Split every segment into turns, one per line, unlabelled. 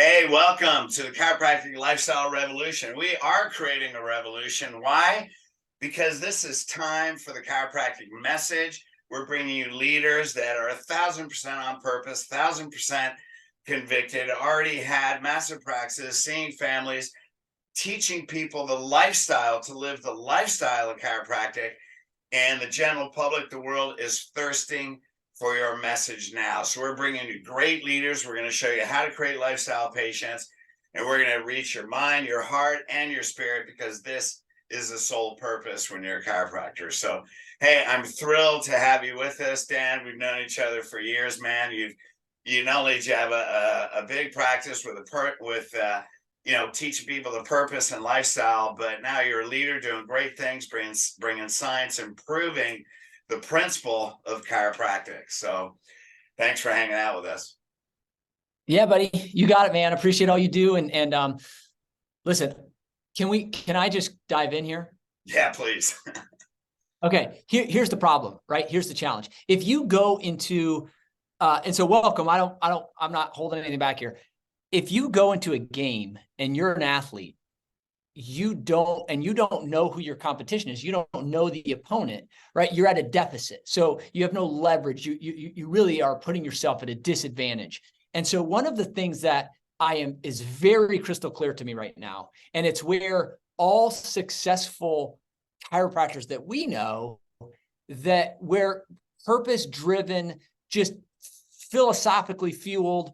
Hey, welcome to the Chiropractic Lifestyle Revolution. We are creating a revolution. Why? Because this is time for the chiropractic message. We're bringing you leaders that are 1,000% on purpose, 1,000% convicted, already had massive practices, seeing families, teaching people the lifestyle to live the lifestyle of chiropractic. And the general public, the world is thirsting for your message now. So we're bringing you great leaders. We're going to show you how to create lifestyle patients, and we're going to reach your mind, your heart, and your spirit, because this is the sole purpose when you're a chiropractor. So, hey, I'm thrilled to have you with us, Dan. We've known each other for years, man. You not only do you have a big practice with teaching people the purpose and lifestyle, but now you're a leader doing great things, bringing science, improving the principle of chiropractic. So thanks for hanging out with us.
Yeah, buddy, you got it, man. Appreciate all you do. And listen, can I just dive in here?
Yeah, please.
Okay, here's the problem, right? Here's the challenge. If you go into, and so welcome, I'm not holding anything back here. If you go into a game and you're an athlete, you don't know who your competition is. You don't know the opponent, right? You're at a deficit. So you have no leverage. You really are putting yourself at a disadvantage. And so one of the things that is very crystal clear to me right now, and it's where all successful chiropractors that we know, that where purpose-driven, just philosophically fueled,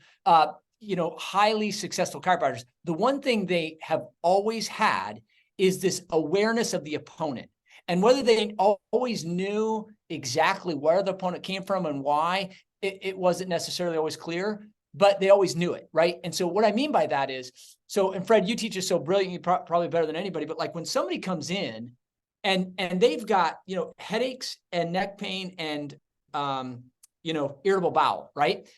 highly successful chiropractors, the one thing they have always had is this awareness of the opponent. And whether they always knew exactly where the opponent came from and why, it wasn't necessarily always clear, but they always knew it, right? And so what I mean by that is, and Fred, you teach us so brilliantly, probably better than anybody, but like when somebody comes in and they've got, headaches and neck pain and, irritable bowel, right?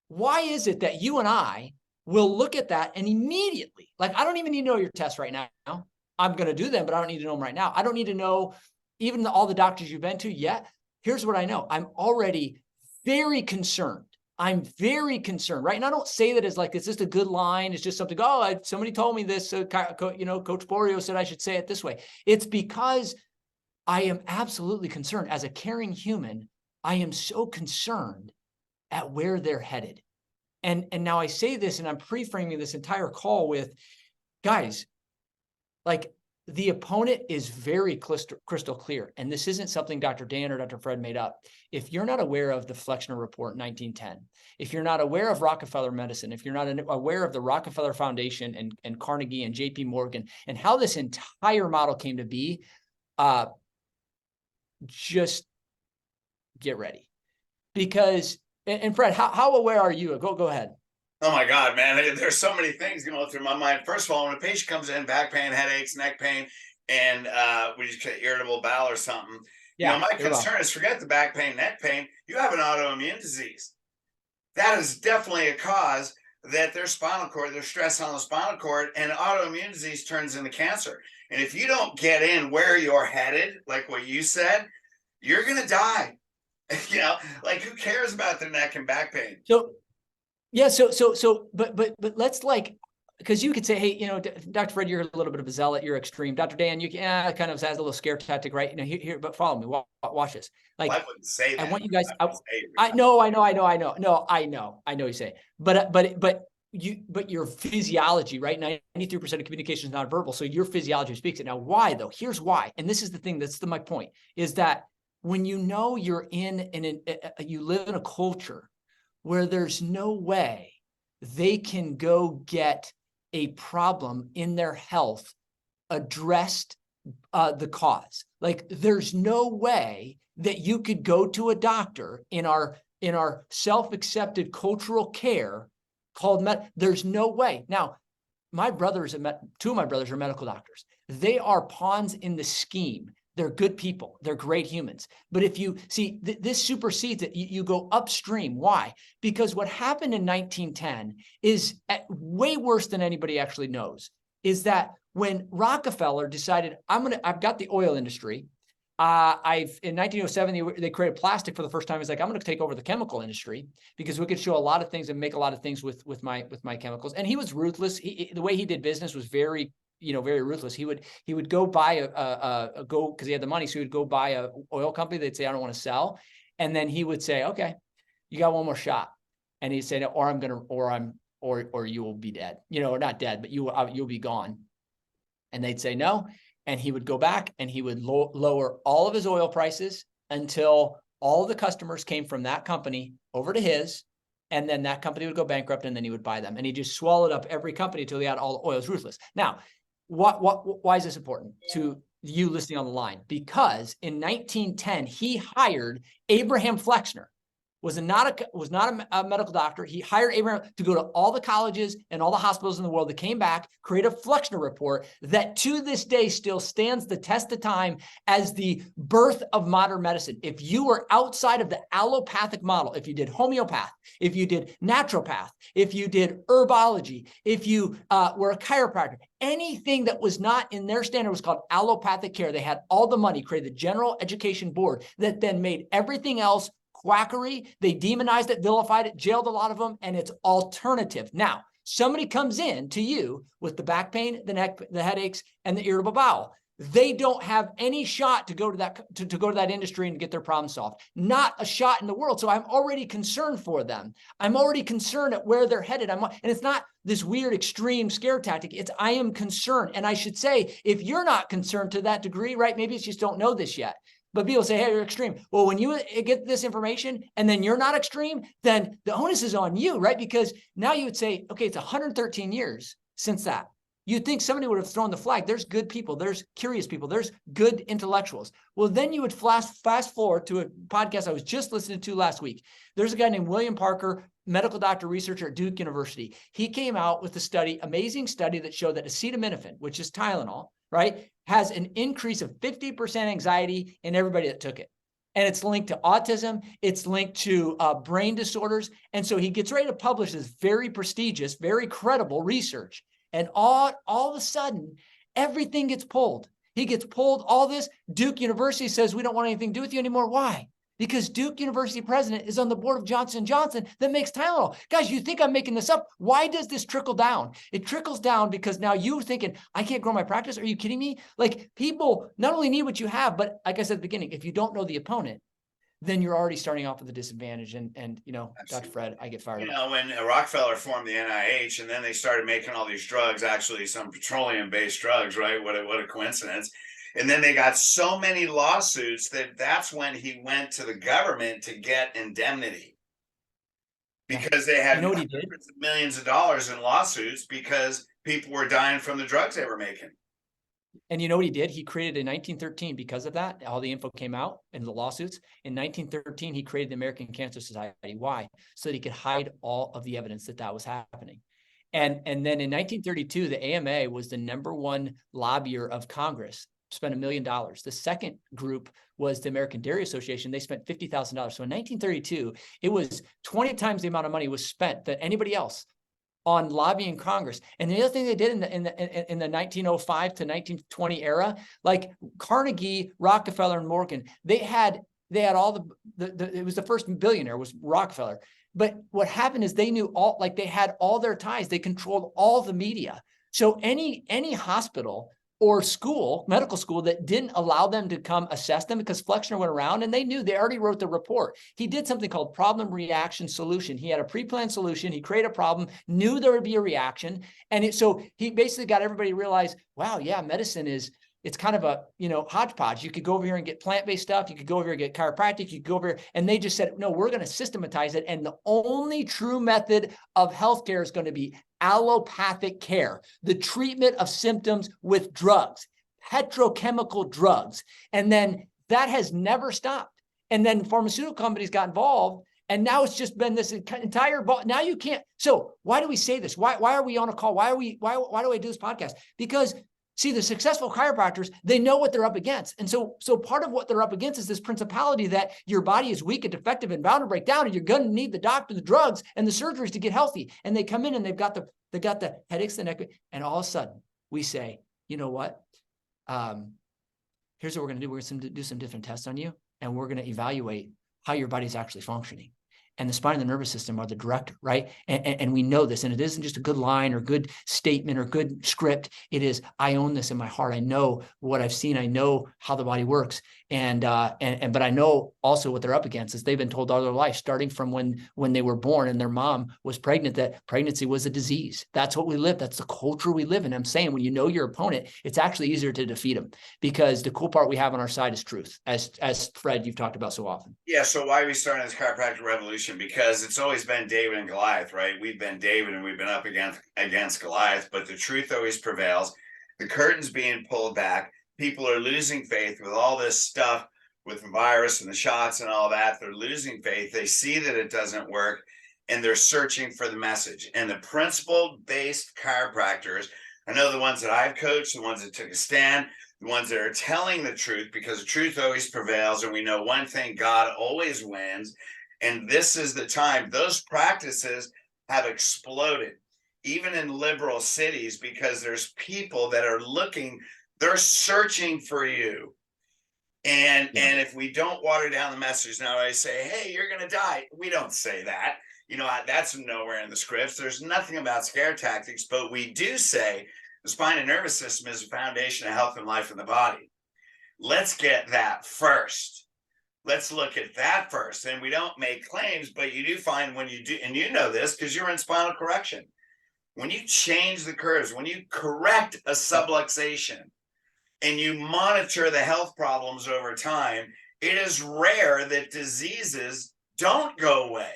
Why is it that you and I will look at that and immediately, like, I don't even need to know your tests right now. I'm going to do them, but I don't need to know them right now. I don't need to know even all the doctors you've been to yet. Here's what I know. I'm already very concerned. I'm very concerned, right? And I don't say that as like, it's just a good line. It's just something, somebody told me this, Coach Borio said I should say it this way. It's because I am absolutely concerned. As a caring human, I am so concerned at where they're headed. And now I say this, and I'm pre-framing this entire call with, guys, like, the opponent is very crystal clear. And this isn't something Dr. Dan or Dr. Fred made up. If you're not aware of the Flexner Report in 1910, if you're not aware of Rockefeller medicine, if you're not aware of the Rockefeller Foundation and Carnegie and JP Morgan and how this entire model came to be, just get ready. Because, and Fred, how aware are you? Go ahead.
Oh my God, man. There's so many things going through my mind. First of all, when a patient comes in, back pain, headaches, neck pain, and we just get irritable bowel or something, my concern is forget the back pain, neck pain. You have an autoimmune disease. That is definitely a cause that their spinal cord, there's stress on the spinal cord, and autoimmune disease turns into cancer. And if you don't get in where you're headed, like what you said, you're going to die. Like, who cares about the neck and back pain?
But let's, like, because you could say, hey, Dr. Fred, you're a little bit of a zealot, you're extreme. Dr. Dan, you can kind of has a little scare tactic, right? Here, but follow me, watch this. Like,
well, I wouldn't say that.
I want you guys. I know. No, I know you say, but your physiology, right? 93% of communication is nonverbal, so your physiology speaks it. Now, why though? Here's why, and this is the thing. That's my point. Is that when you're you live in a culture where there's no way they can go get a problem in their health addressed, the cause. Like, there's no way that you could go to a doctor in our self-accepted cultural care called there's no way. Now, two of my brothers are medical doctors. They are pawns in the scheme. They're good people. They're great humans. But if you see, this supersedes it. You go upstream. Why? Because what happened in 1910 is way worse than anybody actually knows, is that when Rockefeller decided, I've got the oil industry, In 1907, they created plastic for the first time. He's like, I'm going to take over the chemical industry because we could show a lot of things and make a lot of things with my chemicals. And he was ruthless. The way he did business was very, very ruthless. He would go buy because he had the money. So he would go buy a oil company. They'd say, I don't want to sell. And then he would say, okay, you got one more shot. And he'd say, or you will be dead, or not dead, but you'll be gone. And they'd say no. And he would go back and he would lower all of his oil prices until all the customers came from that company over to his. And then that company would go bankrupt and then he would buy them. And he just swallowed up every company until he had all the oil. It was ruthless. Now, why is this important to you listening on the line? Because in 1910, he hired Abraham Flexner. Was not a medical doctor. He hired Abraham to go to all the colleges and all the hospitals in the world that came back, create a Flexner report that to this day still stands the test of time as the birth of modern medicine. If you were outside of the allopathic model, if you did homeopath, if you did naturopath, if you did herbology, if you were a chiropractor, anything that was not in their standard was called allopathic care. They had all the money, created the General Education Board that then made everything else quackery. They demonized it, vilified it, jailed a lot of them, and it's alternative. Now, somebody comes in to you with the back pain, the neck, the headaches, and the irritable bowel. They don't have any shot to go to that industry and get their problem solved. Not a shot in the world. So I'm already concerned for them. I'm already concerned at where they're headed. And it's not this weird extreme scare tactic. I am concerned. And I should say, if you're not concerned to that degree, right? Maybe it's just don't know this yet. But people say, hey, you're extreme. Well, when you get this information and then you're not extreme, then the onus is on you, right? Because now you would say, okay, it's 113 years since that. You'd think somebody would have thrown the flag. There's good people. There's curious people. There's good intellectuals. Well, then you would fast forward to a podcast I was just listening to last week. There's a guy named William Parker, medical doctor researcher at Duke University. He came out with a study, amazing study that showed that acetaminophen, which is Tylenol, right, has an increase of 50% anxiety in everybody that took it. And it's linked to autism. It's linked to brain disorders. And so he gets ready to publish this very prestigious, very credible research. And all of a sudden, everything gets pulled. He gets pulled, all this. Duke University says, we don't want anything to do with you anymore. Why? Because Duke University president is on the board of Johnson & Johnson that makes Tylenol. Guys, you think I'm making this up? Why does this trickle down? It trickles down because now you're thinking, I can't grow my practice. Are you kidding me? Like, people not only need what you have, but like I said at the beginning, if you don't know the opponent, then you're already starting off with a disadvantage. And Dr. Fred, I get fired up.
When Rockefeller formed the NIH and then they started making all these drugs, actually some petroleum-based drugs, right? What a coincidence. And then they got so many lawsuits that's when he went to the government to get indemnity. Because they had hundreds of millions of dollars in lawsuits because people were dying from the drugs they were making.
And you know what he did? He created in 1913, because of that, all the info came out in the lawsuits. In 1913, he created the American Cancer Society. Why? So that he could hide all of the evidence that was happening. And then in 1932, the AMA was the #1 lobbyer of Congress, spent $1 million. The second group was the American Dairy Association. They spent $50,000. So in 1932, it was 20 times the amount of money was spent than anybody else on lobbying Congress. And the other thing they did in the 1905 to 1920 era, like Carnegie, Rockefeller, and Morgan, they had all it was the first billionaire was Rockefeller. But what happened is they knew they had all their ties. They controlled all the media. So any hospital or medical school that didn't allow them to come assess them, because Flexner went around and they already wrote the report. He did something called problem, reaction, solution. He had a pre-planned solution. He created a problem, knew there would be a reaction. And so he basically got everybody to realize, wow, yeah, medicine it's kind of a, hodgepodge. You could go over here and get plant-based stuff. You could go over here and get chiropractic. You could go over here. And they just said, no, we're going to systematize it. And the only true method of healthcare is going to be allopathic care, the treatment of symptoms with drugs, petrochemical drugs. And then that has never stopped. And then pharmaceutical companies got involved. And now it's just been this entire now you can't. So why do we say this? Why are we on a call? Why do I do this podcast? Because see, the successful chiropractors, they know what they're up against. And so part of what they're up against is this principality that your body is weak and defective and bound to break down, and you're going to need the doctor, the drugs, and the surgeries to get healthy. And they come in and they've got the headaches, the neck, and all of a sudden we say, you know what? here's what we're going to do. We're going to do some different tests on you, and we're going to evaluate how your body's actually functioning. And the spine and the nervous system are the director, right? And we know this, and it isn't just a good line or good statement or good script. It is, I own this in my heart. I know what I've seen. I know how the body works. But I know also what they're up against is they've been told all their life, starting from when they were born and their mom was pregnant, that pregnancy was a disease. That's what we live. That's the culture we live in. I'm saying when you know your opponent, it's actually easier to defeat them, because the cool part we have on our side is truth, as Fred, you've talked about so often.
Yeah. So why are we starting this chiropractic revolution? Because it's always been David and Goliath, right? We've been David and we've been up against Goliath, but the truth always prevails. The curtain's being pulled back. People are losing faith with all this stuff, with the virus and the shots and all that. They're losing faith. They see that it doesn't work, and they're searching for the message. And the principle-based chiropractors, I know the ones that I've coached, the ones that took a stand, the ones that are telling the truth, because the truth always prevails. And we know one thing, God always wins. And this is the time. Those practices have exploded, even in liberal cities, because there's people that are looking, they're searching for you. And if we don't water down the message, now I say, hey, you're going to die. We don't say that. That's nowhere in the scripts. There's nothing about scare tactics, but we do say the spine and nervous system is the foundation of health and life in the body. Let's get that first. Let's look at that first. And we don't make claims, but you do find when you do, and you know this because you're in spinal correction, when you change the curves, when you correct a subluxation and you monitor the health problems over time, it is rare that diseases don't go away.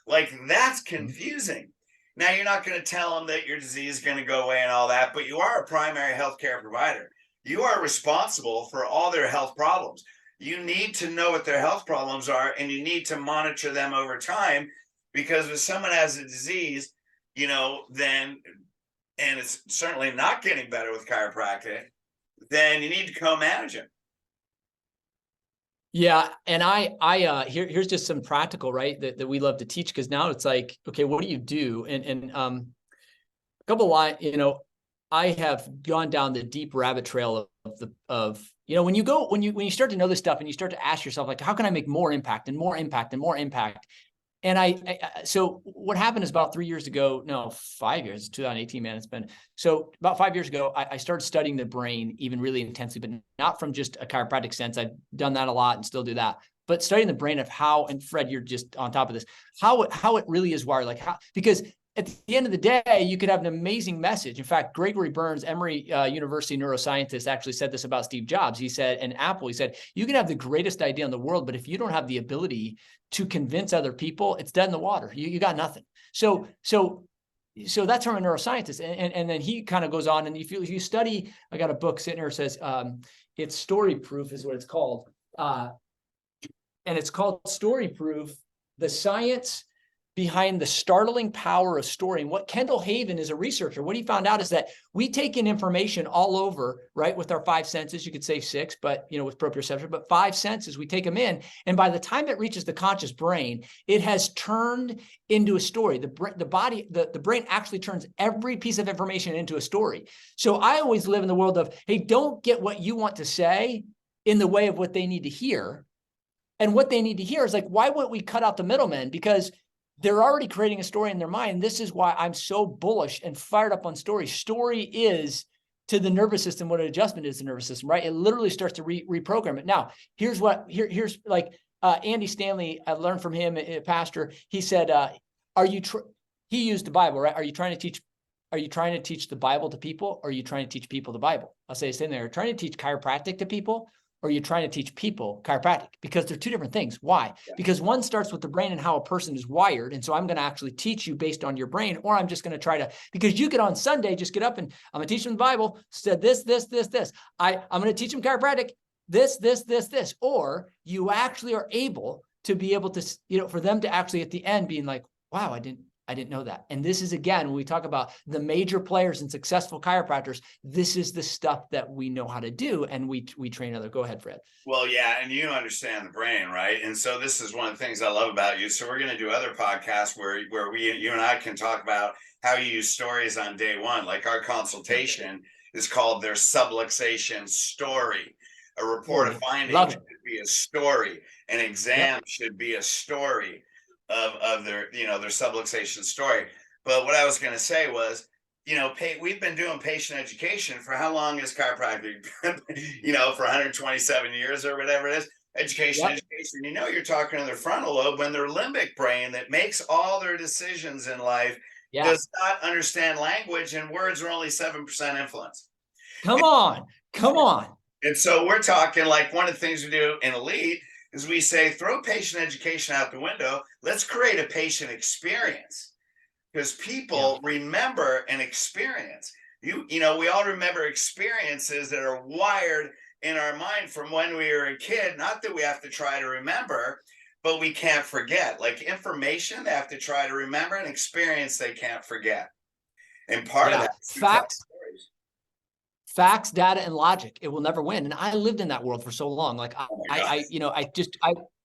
Like, that's confusing. Now, you're not going to tell them that your disease is going to go away and all that, but you are a primary healthcare provider. You are responsible for all their health problems. You need to know what their health problems are, and you need to monitor them over time, because if someone has a disease, then, and it's certainly not getting better with chiropractic, then you need to co-manage it.
Yeah. And here's just some practical, right, that we love to teach, because now it's like, okay, what do you do? And a couple of lines, I have gone down the deep rabbit trail of when you start to know this stuff and you start to ask yourself, like, how can I make more impact and more impact and more impact? And so what happened is about 3 years ago, no, 5 years, 2018, man, it's been, so about 5 years ago, I started studying the brain even really intensely, but not from just a chiropractic sense. I've done that a lot and still do that, but studying the brain of how, and Fred, you're just on top of this, how it really is wired, like how, because at the end of the day, you could have an amazing message. In fact, Gregory Burns, Emory University neuroscientist, actually said this about Steve Jobs. He said, and Apple, he said, you can have the greatest idea in the world, but if you don't have the ability to convince other people, it's dead in the water. You got nothing. So that's from a neuroscientist. And then he kind of goes on, and if you study, I got a book sitting here, says it's Story Proof is what it's called. And it's called Story Proof, the science behind the startling power of story. And what Kendall Haven is a researcher, what he found out is that we take in information all over, right? With our five senses, you could say six, but with proprioception, but five senses, we take them in. And by the time it reaches the conscious brain, it has turned into a story. The brain actually turns every piece of information into a story. So I always live in the world of, hey, don't get what you want to say in the way of what they need to hear. And what they need to hear is like, why wouldn't we cut out the middlemen? Because they're already creating a story in their mind. This is why I'm so bullish and fired up on story. Story is to the nervous system what an adjustment is to the nervous system, right? It literally starts to reprogram it. Now, here's here's like Andy Stanley, I learned from him, a pastor. He said, he used the Bible, right? Are you trying to teach the Bible to people, or are you trying to teach people the Bible? I'll say it's in there. Trying to teach chiropractic to people, or you're trying to teach people chiropractic, because they're two different things. Why? Yeah. Because one starts with the brain and how a person is wired. And so I'm going to actually teach you based on your brain, or I'm just going to try to, because you could on Sunday just get up and I'm going to teach them the Bible, said this. I'm going to teach them chiropractic, this. Or you actually are able to be able to, for them to actually at the end being like, wow, I didn't know that. And this is, again, when we talk about the major players and successful chiropractors, this is the stuff that we know how to do, and we train others. Go ahead, Fred.
Well, yeah, and you understand the brain, right? And so this is one of the things I love about you. So we're going to do other podcasts where you and I can talk about how you use stories on day one. Like our consultation is called their subluxation story. A report of
Love
findings
it.
should be a story. An exam
Yep.
should be a story of their, their subluxation story. But what I was going to say was, we've been doing patient education for how long is chiropractic? For 127 years or whatever it is. Education,
Yep.
education. You're talking to their frontal lobe when their limbic brain that makes all their decisions in life
Yeah.
does not understand language, and words are only 7% influence.
Come on. Come on.
And so we're talking like one of the things we do in Elite is we say, throw patient education out the window. Let's create a patient experience, because people remember an experience. We all remember experiences that are wired in our mind from when we were a kid. Not that we have to try to remember, but we can't forget. Like information, they have to try to remember, an experience they can't forget. And part of that is
facts, data, and logic. It will never win. And I lived in that world for so long. Like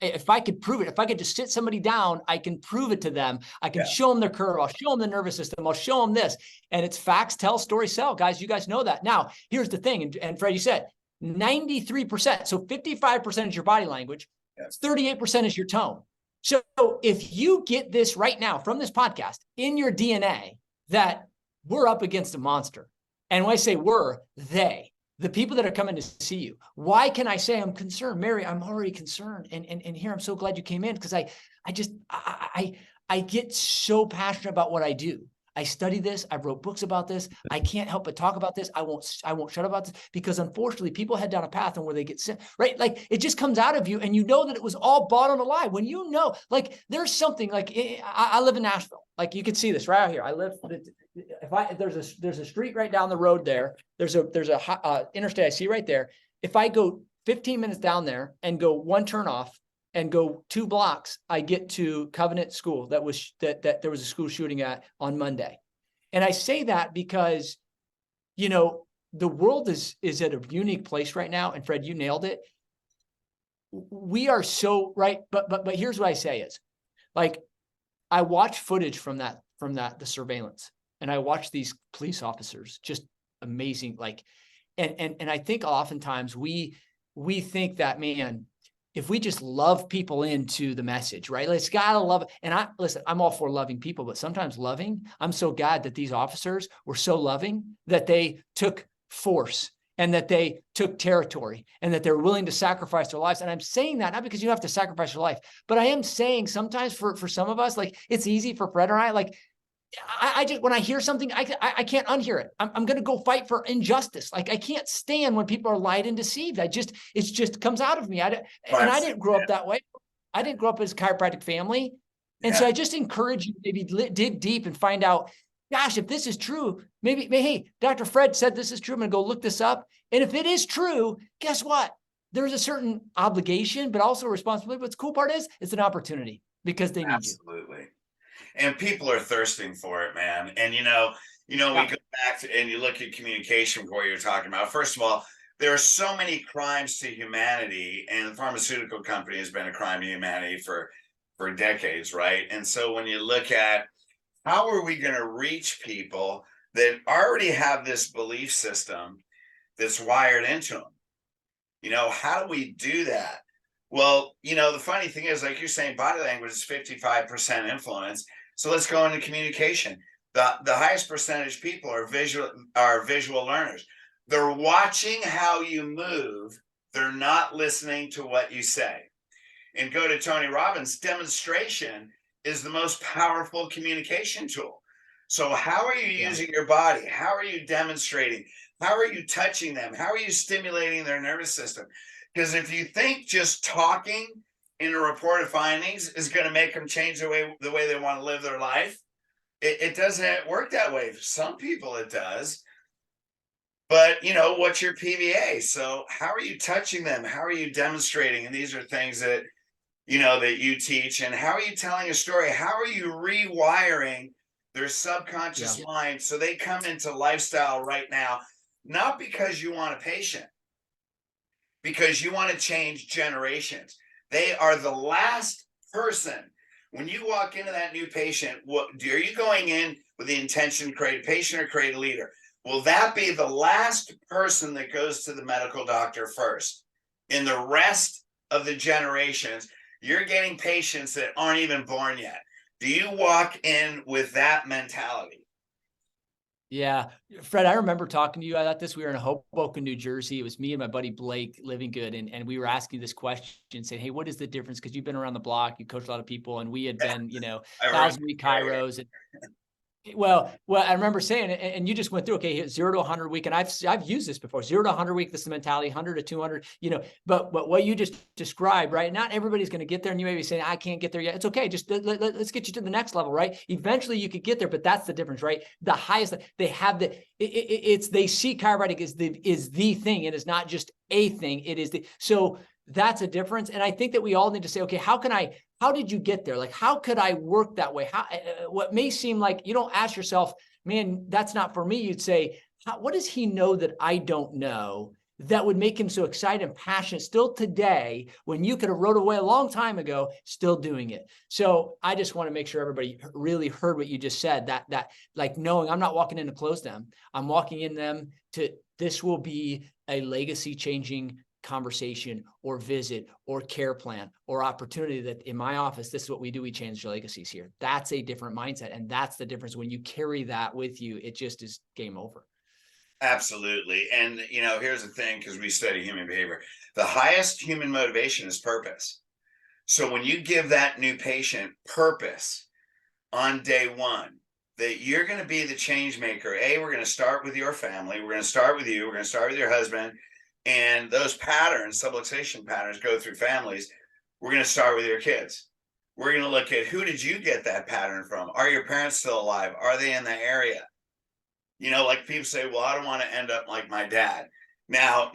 if I could prove it, if I could just sit somebody down, I can prove it to them. I can show them their curve. I'll show them the nervous system. I'll show them this. And it's facts, tell, story, sell. Guys, you guys know that. Now, here's the thing. And Fred, you said 93%. So 55% is your body language. 38% is your tone. So if you get this right now from this podcast in your DNA, that we're up against a monster. And when I say the people that are coming to see you, why can I say I'm concerned? Mary, I'm already concerned. And here, I'm so glad you came in, because I get so passionate about what I do. I study this. I wrote books about this. I can't help but talk about this. I won't shut up about this, because unfortunately people head down a path and where they get sick, right? Like it just comes out of you, and you know that it was all bought on a lie. When like there's something like, I live in Nashville. Like you can see this right out here. I live, there's a street right down the road there. There's a interstate I see right there. If I go 15 minutes down there and go one turn off and go 2 blocks, I get to Covenant School that there was a school shooting at on Monday. And I say that because, the world is at a unique place right now. And Fred, you nailed it. We are so right. But here's what I say is, like, I watch footage from the surveillance, and I watch these police officers, just amazing. Like, and I think oftentimes we think that, man, if we just love people into the message, right? It's gotta love it. And I'm all for loving people, but sometimes I'm so glad that these officers were so loving that they took force and that they took territory and that they're willing to sacrifice their lives. And I'm saying that not because you have to sacrifice your life, but I am saying sometimes for some of us, like it's easy for Fred or I, like, I just, when I hear something, I can't unhear it. I'm going to go fight for injustice. Like I can't stand when people are lied and deceived. It just comes out of me. And I didn't grow up that way. I didn't grow up as a chiropractic family. And so I just encourage you to maybe dig deep and find out, gosh, if this is true, maybe, hey, Dr. Fred said this is true. I'm going to go look this up. And if it is true, guess what? There's a certain obligation, but also responsibility. But the cool part is it's an opportunity because they need you.
Absolutely. And people are thirsting for it, man. And we go back to, and you look at communication, what you're talking about. First of all, there are so many crimes to humanity, and the pharmaceutical company has been a crime to humanity for decades, right? And so when you look at how are we going to reach people that already have this belief system that's wired into them? How do we do that? Well, the funny thing is, like you're saying, body language is 55% influence. So let's go into communication. The highest percentage people are visual learners. They're watching how you move. They're not listening to what you say. And go to Tony Robbins. Demonstration is the most powerful communication tool. So how are you using your body? How are you demonstrating? How are you touching them? How are you stimulating their nervous system? Because if you think just talking in a report of findings is going to make them change the way they want to live their life, it doesn't work that way. For some people it does. But, what's your PVA? So how are you touching them? How are you demonstrating? And these are things that, that you teach. And how are you telling a story? How are you rewiring their subconscious mind so they come into lifestyle right now, not because you want a patient, because you want to change generations. They are the last person. When you walk into that new patient, are you going in with the intention to create a patient or create a leader? Will that be the last person that goes to the medical doctor first? In the rest of the generations, you're getting patients that aren't even born yet. Do you walk in with that mentality?
Yeah. Fred, I remember talking to you about this. We were in Hoboken, New Jersey. It was me and my buddy Blake Living Good. And we were asking this question, saying, hey, what is the difference? Because you've been around the block, you coach a lot of people, and we had been, 1,000-week chiros. And well, I remember saying, and you just went through, okay, 0 to 100 week. And I've used this before, 0 to 100 week, this is the mentality, 100 to 200, but what you just described, right? Not everybody's going to get there. And you may be saying, I can't get there yet. It's okay. Just let's get you to the next level, right? Eventually you could get there, but that's the difference, right? The highest, they have they see chiropractic is the thing. It is not just a thing. It is so that's a difference. And I think that we all need to say, okay, how did you get there? Like, how could I work that way? What may seem like you don't ask yourself, man, that's not for me. You'd say, what does he know that I don't know that would make him so excited and passionate still today when you could have rode away a long time ago, still doing it? So I just want to make sure everybody really heard what you just said, that like knowing I'm not walking in to close them. I'm walking in them to, this will be a legacy changing conversation or visit or care plan or opportunity that in my office, this is what we do. We change legacies here. That's a different mindset. And that's the difference. When you carry that with you, it just is game over.
Absolutely. And, here's the thing, because we study human behavior, the highest human motivation is purpose. So when you give that new patient purpose on day one, that you're going to be the change maker. We're going to start with your family. We're going to start with you. We're going to start with your husband. And those patterns, subluxation patterns, go through families. We're going to start with your kids. We're going to look at, who did you get that pattern from? Are your parents still alive? Are they in the area? Like people say, well, I don't want to end up like my dad. Now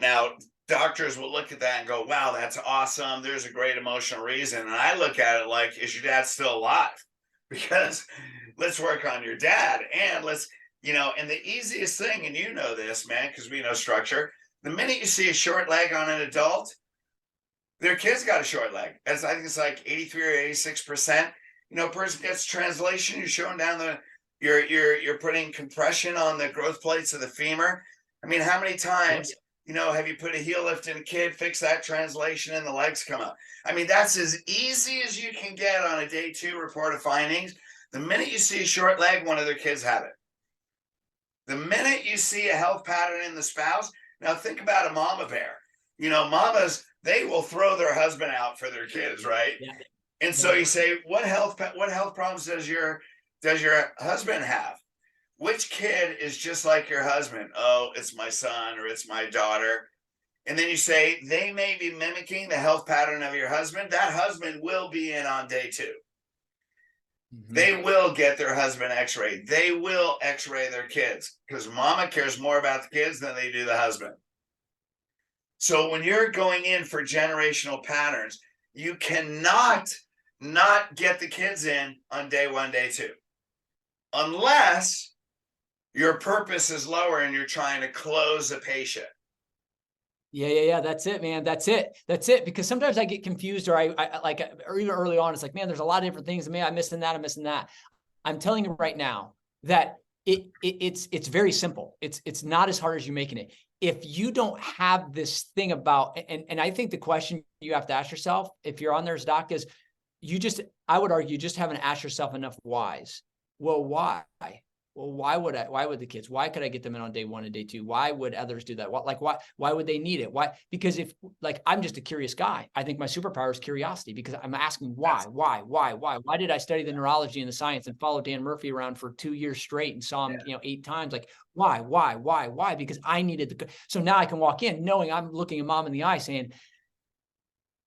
doctors will look at that and go, wow, that's awesome. There's a great emotional reason. And I look at it like, is your dad still alive? Because let's work on your dad. And and the easiest thing, and this, man, because we know structure, the minute you see a short leg on an adult, their kid's got a short leg. I think it's like 83 or 86%. Person gets translation. You're showing down you're putting compression on the growth plates of the femur. I mean, how many times, have you put a heel lift in a kid, fix that translation, and the legs come up? I mean, that's as easy as you can get on a day 2 report of findings. The minute you see a short leg, one of their kids have it. The minute you see a health pattern in the spouse, now think about a mama bear. Mamas, they will throw their husband out for their kids, right? Yeah. And so you say, what health problems does your husband have? Which kid is just like your husband? Oh, it's my son or it's my daughter. And then you say, they may be mimicking the health pattern of your husband. That husband will be in on day 2. Mm-hmm. They will get their husband x-rayed. They will x-ray their kids because mama cares more about the kids than they do the husband. So when you're going in for generational patterns, you cannot not get the kids in on day 1, day 2, unless your purpose is lower and you're trying to close a patient.
Yeah. That's it, man. That's it. Because sometimes I get confused, or or even early on, it's like, man, there's a lot of different things. Man, I'm missing that. I'm telling you right now that it's very simple. It's not as hard as you're making it. If you don't have this thing about, and I think the question you have to ask yourself, if you're on there as doc, is I would argue, just haven't asked yourself enough whys. Well, why? Well, why would the kids, why could I get them in on day 1 and day 2? Why would others do that? Why would they need it? Why? Because I'm just a curious guy. I think my superpower is curiosity, because I'm asking why did I study the neurology and the science and follow Dan Murphy around for 2 years straight and saw him, 8 times? Like, why? Because I needed so now I can walk in knowing I'm looking a mom in the eye saying,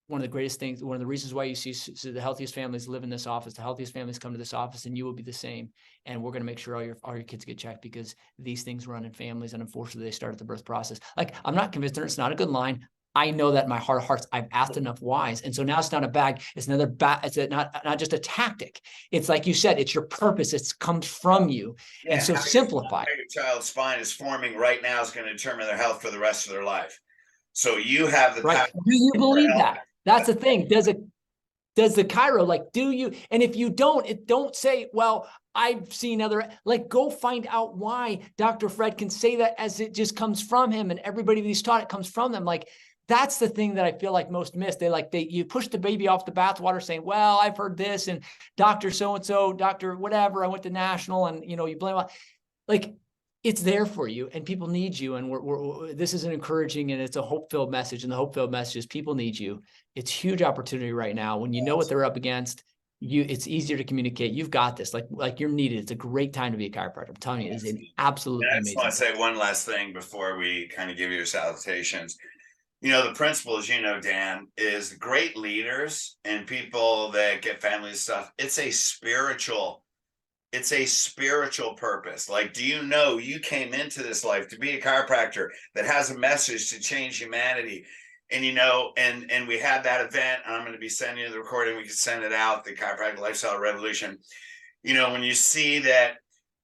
one of the greatest things, one of the reasons why you see the healthiest families live in this office, the healthiest families come to this office, and you will be the same. And we're going to make sure all your kids get checked, because these things run in families, and unfortunately they start at the birth process. Like, I'm not convinced it's not a good line. I know that in my heart of hearts, I've asked enough whys. And so now it's not a bag. It's another bag. It's not just a tactic. It's like you said, it's your purpose. It comes from you. Yeah, and so simplify.
How your child's spine is forming right now is going to determine their health for the rest of their life. So you have the
right. Do you believe that? That's the thing. Does the chiro, do you? And if you don't say, well, I've seen go find out why Dr. Fred can say that, as it just comes from him, and everybody that he's taught it comes from them. That's the thing that I feel like most miss. You push the baby off the bathwater saying, well, I've heard this, and Dr. So-and-so, Dr. whatever, I went to national, and you blame like it's there for you, and people need you. And this is an encouraging, and it's a hope-filled message. And the hope-filled message is people need you. It's huge opportunity right now. When you know what they're up against, it's easier to communicate. You've got this, like you're needed. It's a great time to be a chiropractor. I'm telling you, it's an absolutely amazing.
I just want to say one last thing before we kind of give you your salutations. The principles, Dan, is great leaders and people that get family stuff. It's a spiritual purpose. Like, do you know you came into this life to be a chiropractor that has a message to change humanity? And, and we had that event, and I'm going to be sending you the recording. We can send it out, the Chiropractic Lifestyle Revolution. When you see that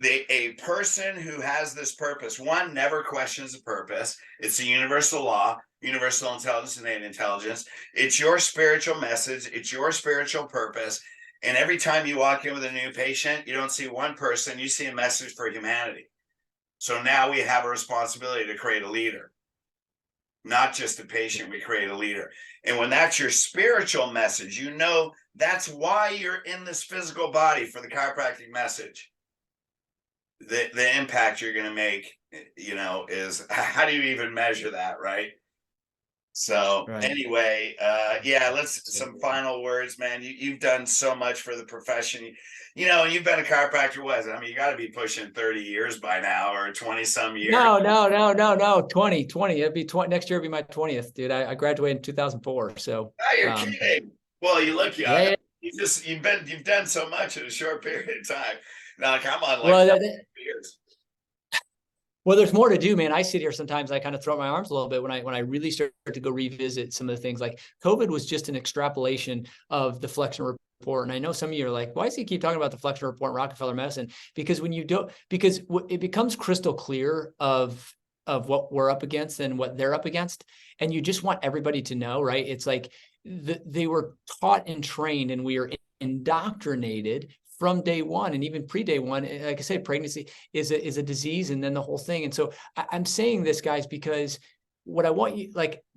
a person who has this purpose, one, never questions the purpose. It's a universal law, universal intelligence, innate intelligence. It's your spiritual message. It's your spiritual purpose. And every time you walk in with a new patient, you don't see one person, you see a message for humanity. So now we have a responsibility to create a leader. Not just a patient, we create a leader. And when that's your spiritual message, that's why you're in this physical body, for the chiropractic message. The impact you're going to make, is, how do you even measure that, right? So anyway, some final words, man. You've done so much for the profession. You've been a chiropractor, you got to be pushing 30 years by now, or 20 some years.
No. 20. It'd be 20 next year. It'd be my 20th, dude. I graduated in 2004. So
you're kidding. Well, you look young.
Yeah.
You've done so much in a short period of time. Now, come on, years.
Well, there's more to do, man. I sit here sometimes, I kind of throw up my arms a little bit when I really start to go revisit some of the things. Like COVID was just an extrapolation of the flexion report. And I know some of you are like, why does he keep talking about the flexion report in Rockefeller Medicine? Because it becomes crystal clear of what we're up against and what they're up against. And you just want everybody to know, right? It's like they were taught and trained, and we are indoctrinated from day one, and even pre-day one. Like I said, pregnancy is a disease, and then the whole thing. And so I'm saying this, guys, because what I want you,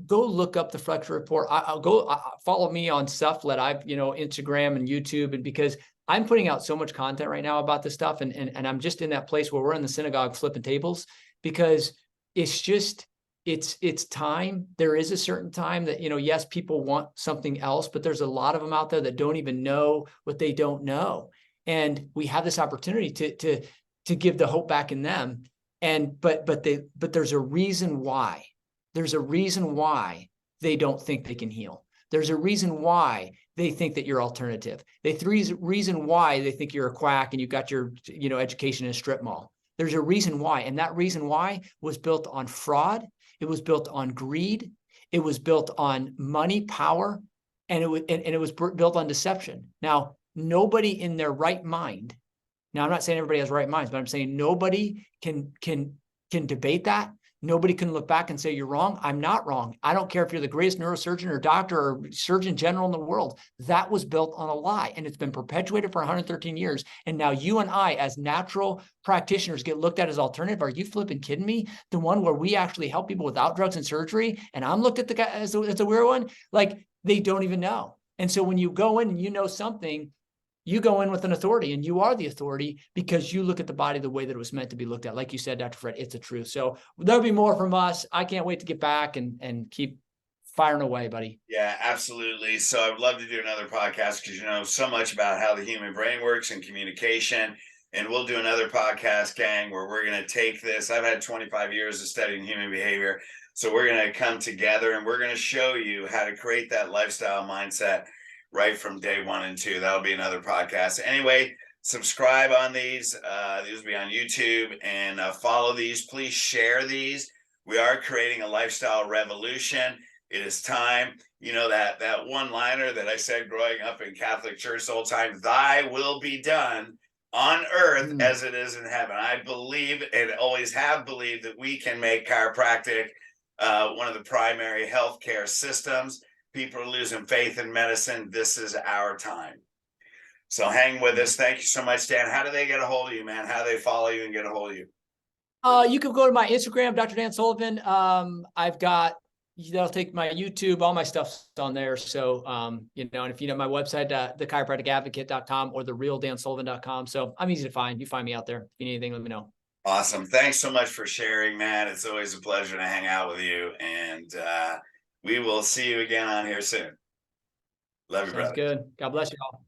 go look up the flexion report. I'll go follow me on stuff that I've, Instagram and YouTube, and because I'm putting out so much content right now about this stuff, and I'm just in that place where we're in the synagogue flipping tables, because it's just, it's time. There is a certain time that, yes, people want something else, but there's a lot of them out there that don't even know what they don't know. And we have this opportunity to give the hope back in them. But there's a reason why. There's a reason why they don't think they can heal. There's a reason why they think that you're alternative. Reason why they think you're a quack and you got your education in a strip mall. There's a reason why, and that reason why was built on fraud. It was built on greed. It was built on money, power, and it was built on deception. Now, nobody in their right mind. Now, I'm not saying everybody has right minds, but I'm saying nobody can debate that. Nobody can look back and say, you're wrong. I'm not wrong. I don't care if you're the greatest neurosurgeon or doctor or surgeon general in the world. That was built on a lie, and it's been perpetuated for 113 years. And now you and I, as natural practitioners, get looked at as alternative. Are you flipping kidding me? The one where we actually help people without drugs and surgery, and I'm looked at the guy as a weird one. Like, they don't even know. And so when you go in and you know something, you go in with an authority, and you are the authority because you look at the body the way that it was meant to be looked at. Like you said, Dr. Fred, it's the truth. So there'll be more from us. I can't wait to get back and keep firing away, buddy.
Yeah, absolutely. So I'd love to do another podcast because you know so much about how the human brain works and communication. And we'll do another podcast, gang, where we're going to take this. I've had 25 years of studying human behavior. So we're going to come together and we're going to show you how to create that lifestyle mindset right from day 1 and 2. That'll be another podcast. Anyway, subscribe on these. These will be on YouTube, and follow these. Please share these. We are creating a lifestyle revolution. It is time. You know, that one-liner that I said growing up in Catholic church the whole time, thy will be done on earth as it is in heaven. I believe and always have believed that we can make chiropractic one of the primary healthcare systems. People are losing faith in medicine. This is our time. So hang with us. Thank you so much, Dan. How do they get a hold of you, man? How do they follow you and get a hold of you?
You can go to my Instagram, Dr. Dan Sullivan. I've got that'll take my YouTube, all my stuff's on there. So, you know, and if you know my website, thechiropracticadvocate.com or therealdansullivan.com. So I'm easy to find. You find me out there. If you need anything, let me know.
Awesome. Thanks so much for sharing, man. It's always a pleasure to hang out with you. And we will see you again on here soon. Love you,
Sounds
brother.
good. God bless you all.